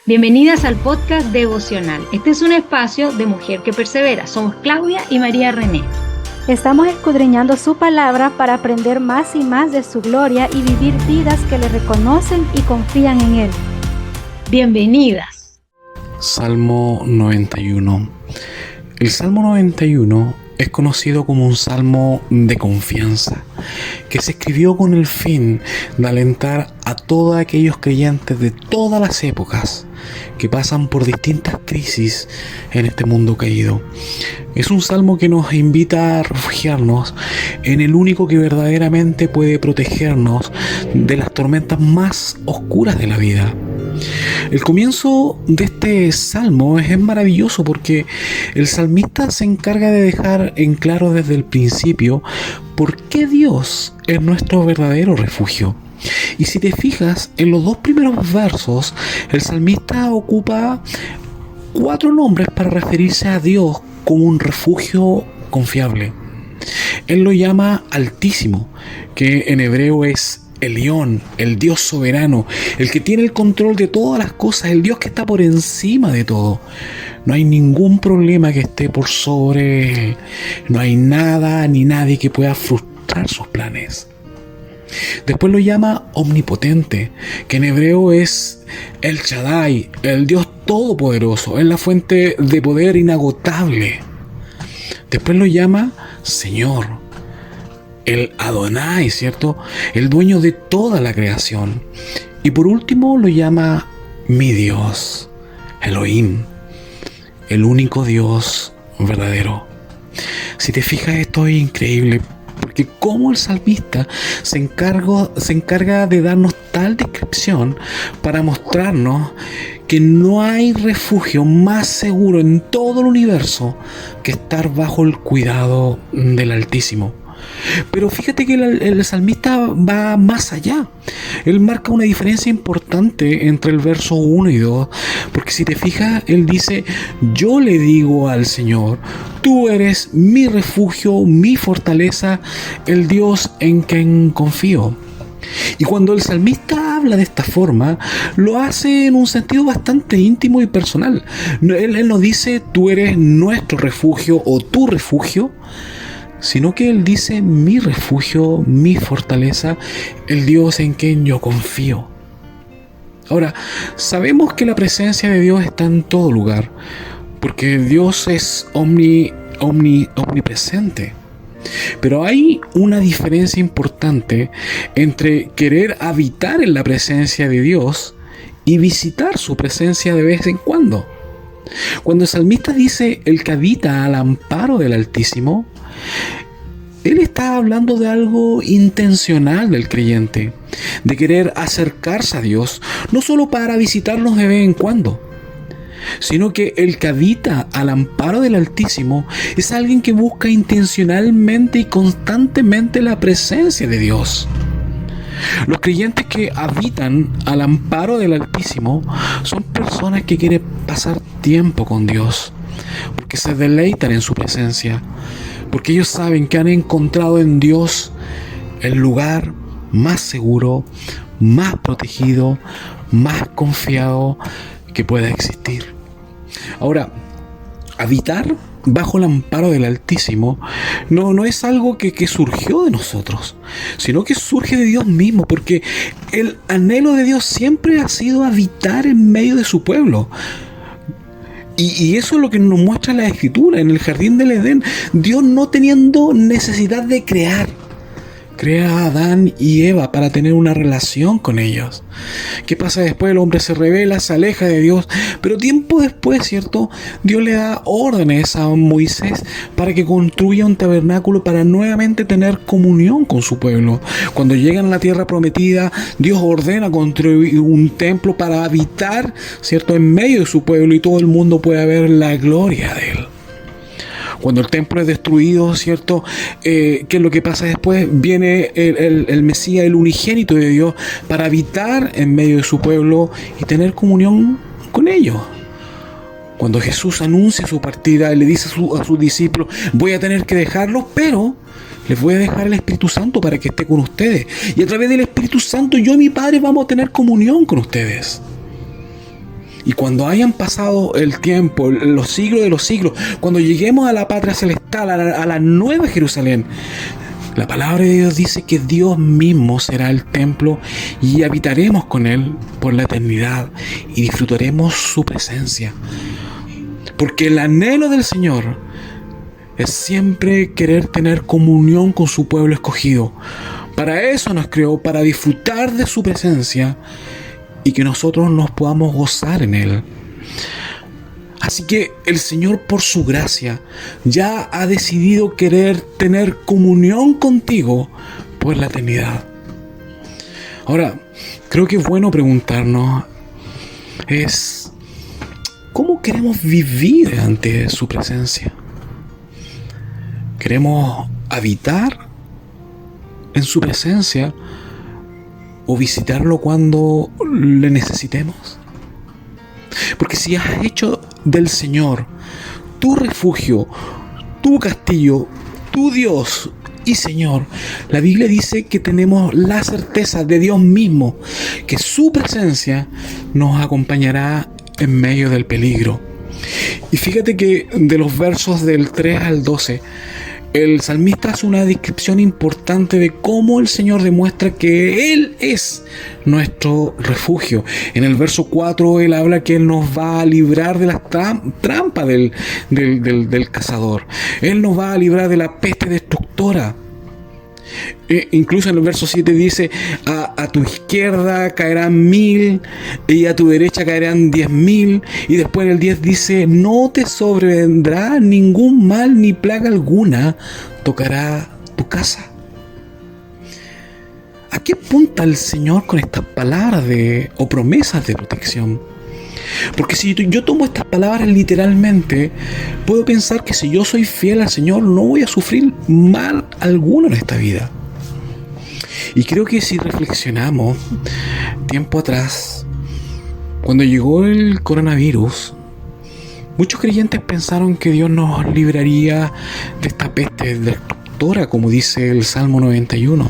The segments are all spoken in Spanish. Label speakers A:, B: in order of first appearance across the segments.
A: Bienvenidas al podcast devocional. Este es un espacio de mujer que persevera. Somos Claudia y María René.
B: Estamos escudriñando su palabra para aprender más y más de su gloria y vivir vidas que le reconocen y confían en Él.
A: Bienvenidas.
C: Salmo 91. El Salmo 91 es conocido como un salmo de confianza, que se escribió con el fin de alentar a todos aquellos creyentes de todas las épocas que pasan por distintas crisis en este mundo caído. Es un salmo que nos invita a refugiarnos en el único que verdaderamente puede protegernos de las tormentas más oscuras de la vida. El comienzo de este salmo es maravilloso porque el salmista se encarga de dejar en claro desde el principio por qué Dios es nuestro verdadero refugio. Y si te fijas, en los dos primeros versos, el salmista ocupa 4 nombres para referirse a Dios como un refugio confiable. Él lo llama Altísimo, que en hebreo es Elión, el Dios soberano, el que tiene el control de todas las cosas, el Dios que está por encima de todo. No hay ningún problema que esté por sobre él. No hay nada ni nadie que pueda frustrar sus planes. Después lo llama Omnipotente, que en hebreo es El Shaddai, el Dios todopoderoso, es la fuente de poder inagotable. Después lo llama Señor, el Adonai, ¿cierto? El dueño de toda la creación. Y por último lo llama mi Dios, Elohim, el único Dios verdadero. Si te fijas, esto es increíble, porque como el salmista se encarga de darnos tal descripción para mostrarnos que no hay refugio más seguro en todo el universo que estar bajo el cuidado del Altísimo. Pero fíjate que el salmista va más allá. Él marca una diferencia importante entre el verso 1 y 2, porque si te fijas, él dice: yo le digo al Señor, tú eres mi refugio, mi fortaleza, el Dios en quien confío. Y cuando el salmista habla de esta forma, lo hace en un sentido bastante íntimo y personal. Él no dice tú eres nuestro refugio o tu refugio, sino que él dice mi refugio, mi fortaleza, el Dios en quien yo confío. Ahora, sabemos que la presencia de Dios está en todo lugar, porque Dios es omnipresente. Pero hay una diferencia importante entre querer habitar en la presencia de Dios y visitar su presencia de vez en cuando. Cuando el salmista dice el que habita al amparo del Altísimo, él está hablando de algo intencional del creyente, de querer acercarse a Dios, no solo para visitarnos de vez en cuando, sino que el que habita al amparo del Altísimo es alguien que busca intencionalmente y constantemente la presencia de Dios. Los creyentes que habitan al amparo del Altísimo son personas que quieren pasar tiempo con Dios, porque se deleitan en su presencia, porque ellos saben que han encontrado en Dios el lugar más seguro, más protegido, más confiado que pueda existir. Ahora, habitar bajo el amparo del Altísimo no es algo que surgió de nosotros, sino que surge de Dios mismo, porque el anhelo de Dios siempre ha sido habitar en medio de su pueblo. Y eso es lo que nos muestra la Escritura. En el jardín del Edén, Dios, no teniendo necesidad de crea a Adán y Eva para tener una relación con ellos. ¿Qué pasa después? El hombre se rebela, se aleja de Dios, pero tiempo después, ¿cierto? Dios le da órdenes a Moisés para que construya un tabernáculo para nuevamente tener comunión con su pueblo. Cuando llegan a la tierra prometida, Dios ordena construir un templo para habitar, ¿cierto?, en medio de su pueblo y todo el mundo pueda ver la gloria de él. Cuando el templo es destruido, ¿cierto? ¿Qué es lo que pasa después? Viene el Mesías, el unigénito de Dios, para habitar en medio de su pueblo y tener comunión con ellos. Cuando Jesús anuncia su partida, le dice a sus discípulos: voy a tener que dejarlos, pero les voy a dejar el Espíritu Santo para que esté con ustedes. Y a través del Espíritu Santo, yo y mi Padre vamos a tener comunión con ustedes. Y cuando hayan pasado el tiempo, los siglos de los siglos, cuando lleguemos a la patria celestial, a la nueva Jerusalén, la palabra de Dios dice que Dios mismo será el templo y habitaremos con Él por la eternidad y disfrutaremos su presencia. Porque el anhelo del Señor es siempre querer tener comunión con su pueblo escogido. Para eso nos creó, para disfrutar de su presencia y que nosotros nos podamos gozar en Él. Así que el Señor, por su gracia, ya ha decidido querer tener comunión contigo por la eternidad. Ahora, creo que es bueno preguntarnos, ¿cómo queremos vivir ante su presencia? ¿Queremos habitar en su presencia o visitarlo cuando le necesitemos? Porque si has hecho del Señor tu refugio, tu castillo, tu Dios y Señor, la Biblia dice que tenemos la certeza de Dios mismo, que su presencia nos acompañará en medio del peligro. Y fíjate que de los versos del 3 al 12, el salmista hace una descripción importante de cómo el Señor demuestra que Él es nuestro refugio. En el verso 4 Él habla que Él nos va a librar de las trampas del cazador. Él nos va a librar de la peste destructora. Incluso en el verso 7 dice: a tu izquierda caerán 1000 y a tu derecha caerán 10.000. Y después en el 10 dice: no te sobrevendrá ningún mal ni plaga alguna tocará tu casa. ¿A qué apunta el Señor con estas palabras o promesas de protección? Porque si yo tomo estas palabras literalmente, puedo pensar que si yo soy fiel al Señor no voy a sufrir mal alguno en esta vida. Y creo que si reflexionamos tiempo atrás, cuando llegó el coronavirus, muchos creyentes pensaron que Dios nos libraría de esta peste destructora, como dice el Salmo 91.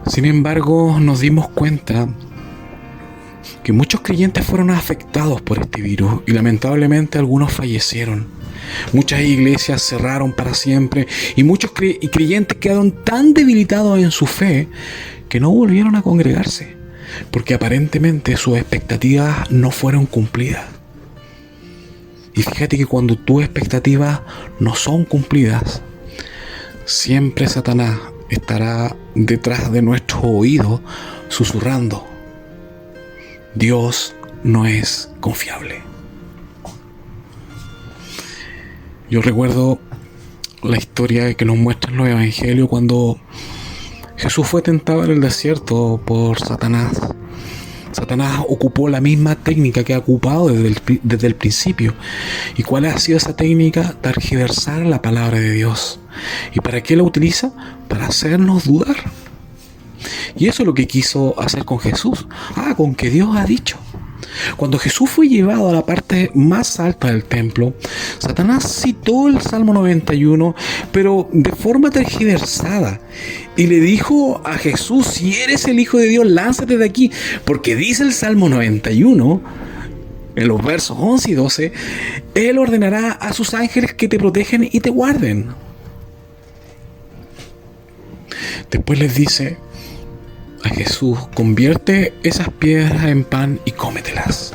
C: Sin embargo, nos dimos cuenta que muchos creyentes fueron afectados por este virus y lamentablemente algunos fallecieron. Muchas iglesias cerraron para siempre y muchos creyentes quedaron tan debilitados en su fe que no volvieron a congregarse, porque aparentemente sus expectativas no fueron cumplidas. Y fíjate que cuando tus expectativas no son cumplidas, siempre Satanás estará detrás de nuestros oídos susurrando: Dios no es confiable. Yo recuerdo la historia que nos muestran los evangelios cuando Jesús fue tentado en el desierto por Satanás. Satanás ocupó la misma técnica que ha ocupado desde el principio. ¿Y cuál ha sido esa técnica? Tergiversar la palabra de Dios. ¿Y para qué la utiliza? Para hacernos dudar. Y eso es lo que quiso hacer con Jesús. Con que Dios ha dicho. Cuando Jesús fue llevado a la parte más alta del templo, Satanás citó el Salmo 91, pero de forma tergiversada. Y le dijo a Jesús: si eres el Hijo de Dios, lánzate de aquí. Porque dice el Salmo 91, en los versos 11 y 12, Él ordenará a sus ángeles que te protegen y te guarden. Después les dice a Jesús: convierte esas piedras en pan y cómetelas.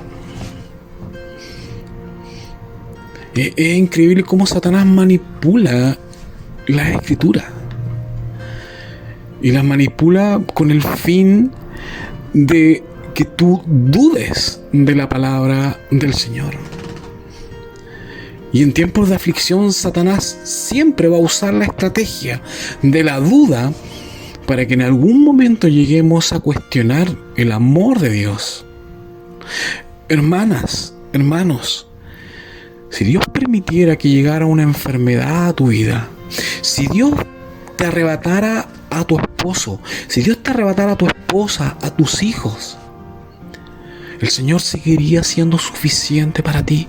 C: Es increíble cómo Satanás manipula las escrituras. Y las manipula con el fin de que tú dudes de la palabra del Señor. Y en tiempos de aflicción, Satanás siempre va a usar la estrategia de la duda para que en algún momento lleguemos a cuestionar el amor de Dios. Hermanas, hermanos, si Dios permitiera que llegara una enfermedad a tu vida, si Dios te arrebatara a tu esposo, si Dios te arrebatara a tu esposa, a tus hijos, el Señor seguiría siendo suficiente para ti.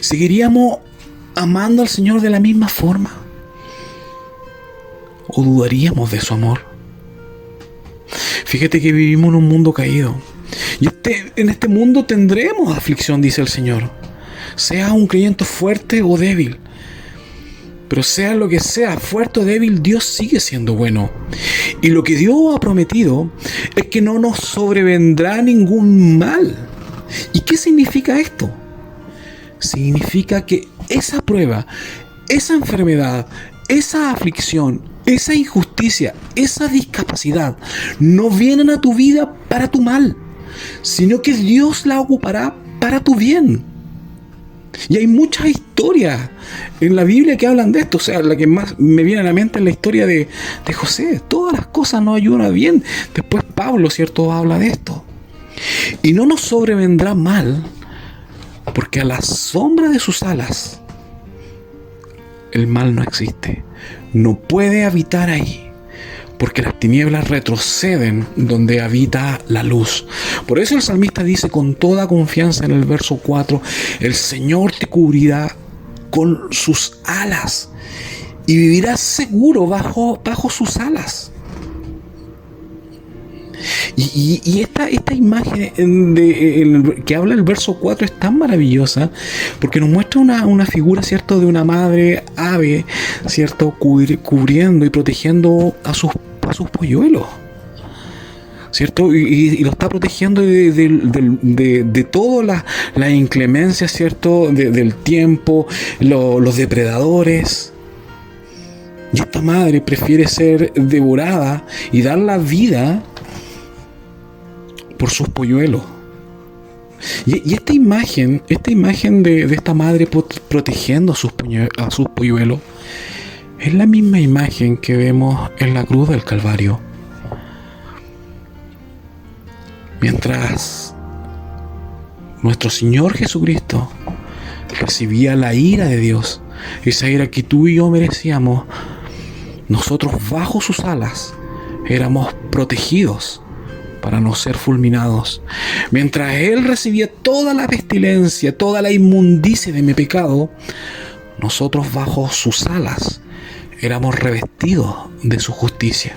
C: ¿Seguiríamos amando al Señor de la misma forma? ¿O dudaríamos de su amor? Fíjate que vivimos en un mundo caído. Y es en este mundo tendremos aflicción, dice el Señor. Sea un creyente fuerte o débil. Pero sea lo que sea, fuerte o débil, Dios sigue siendo bueno. Y lo que Dios ha prometido es que no nos sobrevendrá ningún mal. ¿Y qué significa esto? Significa que esa prueba, esa enfermedad, esa aflicción, esa injusticia, esa discapacidad, no vienen a tu vida para tu mal, sino que Dios la ocupará para tu bien. Y hay muchas historias en la Biblia que hablan de esto. O sea, la que más me viene a la mente es la historia de José. Todas las cosas nos ayudan a bien. Después Pablo, ¿cierto?, habla de esto. Y no nos sobrevendrá mal, porque a la sombra de sus alas el mal no existe. No puede habitar ahí, porque las tinieblas retroceden donde habita la luz. Por eso el salmista dice con toda confianza en el verso 4, el Señor te cubrirá con sus alas y vivirás seguro bajo sus alas. Y esta imagen que habla el verso 4 es tan maravillosa, porque nos muestra una figura, ¿cierto?, de una madre ave, ¿cierto?, cubriendo y protegiendo a sus polluelos, ¿cierto? Y lo está protegiendo de toda la inclemencia, ¿cierto?, del tiempo, los depredadores. Y esta madre prefiere ser devorada y dar la vida por sus polluelos. Y esta imagen de esta madre protegiendo a sus polluelos es la misma imagen que vemos en la cruz del Calvario. Mientras nuestro Señor Jesucristo recibía la ira de Dios, esa ira que tú y yo merecíamos, nosotros bajo sus alas éramos protegidos para no ser fulminados. Mientras Él recibía toda la pestilencia, toda la inmundicia de mi pecado, nosotros bajo sus alas éramos revestidos de su justicia.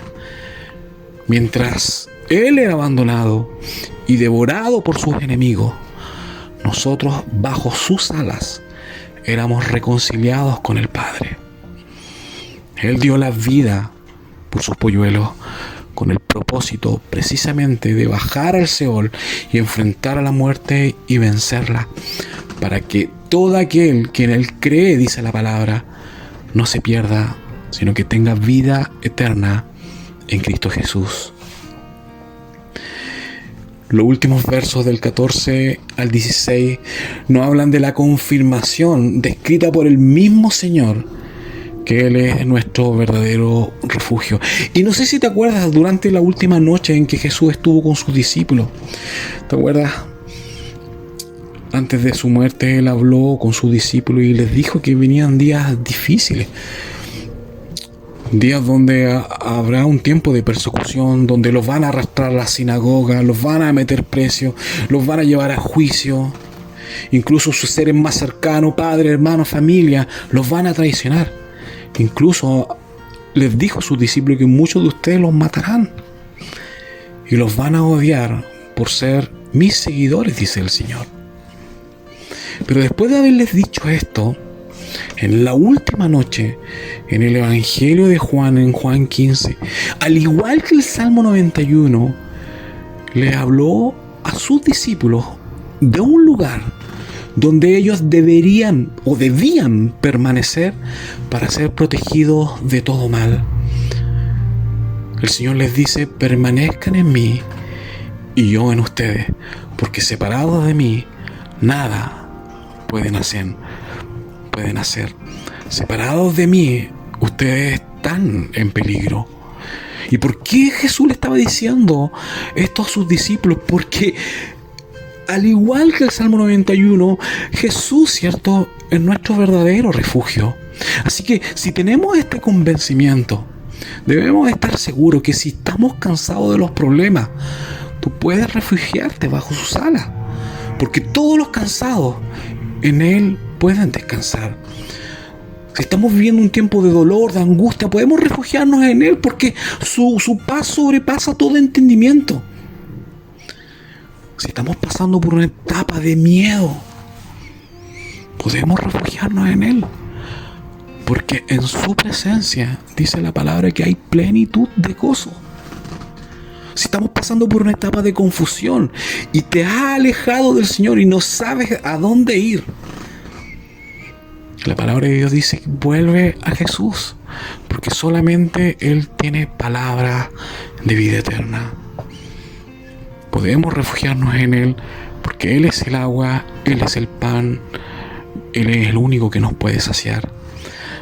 C: Mientras Él era abandonado y devorado por sus enemigos, nosotros bajo sus alas éramos reconciliados con el Padre. Él dio la vida por sus polluelos, con el propósito precisamente de bajar al Seol y enfrentar a la muerte y vencerla, para que todo aquel que en Él cree, dice la palabra, no se pierda, sino que tenga vida eterna en Cristo Jesús. Los últimos versos del 14 al 16 nos hablan de la confirmación descrita por el mismo Señor, que Él es nuestro verdadero refugio. Y no sé si te acuerdas, durante la última noche en que Jesús estuvo con sus discípulos, ¿te acuerdas? Antes de su muerte, Él habló con sus discípulos y les dijo que venían días difíciles, días donde habrá un tiempo de persecución, donde los van a arrastrar a la sinagoga, los van a meter presos, los van a llevar a juicio. Incluso sus seres más cercanos, padre, hermano, familia, los van a traicionar. Incluso les dijo a sus discípulos que muchos de ustedes los matarán y los van a odiar por ser mis seguidores, dice el Señor. Pero después de haberles dicho esto, en la última noche, en el Evangelio de Juan, en Juan 15, al igual que el Salmo 91, le habló a sus discípulos de un lugar donde ellos debían permanecer para ser protegidos de todo mal. El Señor les dice: permanezcan en mí y yo en ustedes, porque separados de mí nada pueden hacer. Separados de mí, ustedes están en peligro. ¿Y por qué Jesús le estaba diciendo esto a sus discípulos? Porque al igual que el Salmo 91, Jesús, ¿cierto?, es nuestro verdadero refugio. Así que si tenemos este convencimiento, debemos estar seguros que si estamos cansados de los problemas, tú puedes refugiarte bajo sus alas, porque todos los cansados en Él pueden descansar. Si estamos viviendo un tiempo de dolor, de angustia, podemos refugiarnos en Él, porque su paz sobrepasa todo entendimiento. Si estamos pasando por una etapa de miedo, podemos refugiarnos en Él. Porque en su presencia, dice la palabra, que hay plenitud de gozo. Si estamos pasando por una etapa de confusión y te has alejado del Señor y no sabes a dónde ir, la palabra de Dios dice: vuelve a Jesús, porque solamente Él tiene palabra de vida eterna. Podemos refugiarnos en Él porque Él es el agua, Él es el pan, Él es el único que nos puede saciar.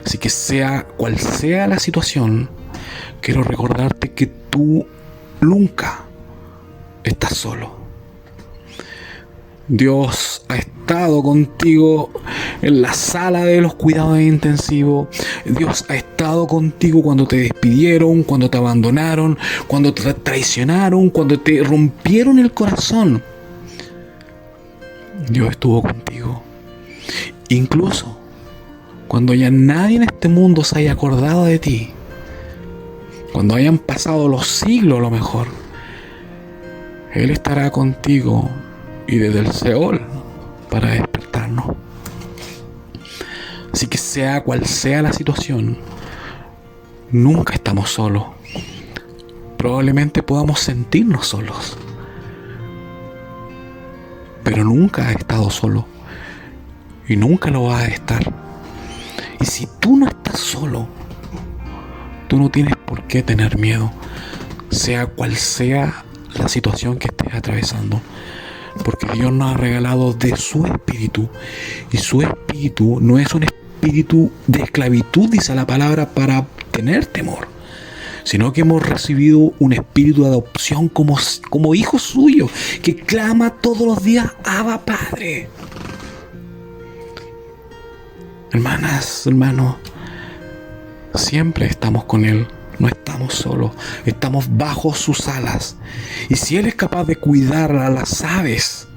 C: Así que sea cual sea la situación, quiero recordarte que tú nunca estás solo. Dios ha estado contigo en la sala de los cuidados intensivos. Dios ha estado contigo cuando te despidieron, cuando te abandonaron, cuando te traicionaron, cuando te rompieron el corazón. Dios estuvo contigo. Incluso cuando ya nadie en este mundo se haya acordado de ti, cuando hayan pasado los siglos a lo mejor, Él estará contigo y desde el Seol para despertarnos. Así que sea cual sea la situación, nunca estamos solos. Probablemente podamos sentirnos solos, pero nunca has estado solo y nunca lo vas a estar. Y si tú no estás solo, tú no tienes por qué tener miedo, sea cual sea la situación que estés atravesando, porque Dios nos ha regalado de su espíritu, y su espíritu no es un espíritu de esclavitud, dice la palabra, para tener temor, sino que hemos recibido un espíritu de adopción como hijos suyos, que clama todos los días: Abba, Padre. Hermanas, hermanos, siempre estamos con Él, no estamos solos, estamos bajo sus alas. Y si Él es capaz de cuidar a las aves,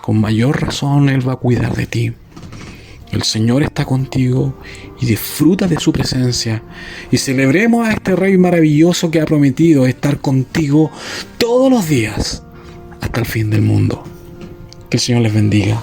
C: con mayor razón Él va a cuidar de ti. El Señor está contigo y disfruta de su presencia. Y celebremos a este Rey maravilloso que ha prometido estar contigo todos los días hasta el fin del mundo. Que el Señor les bendiga.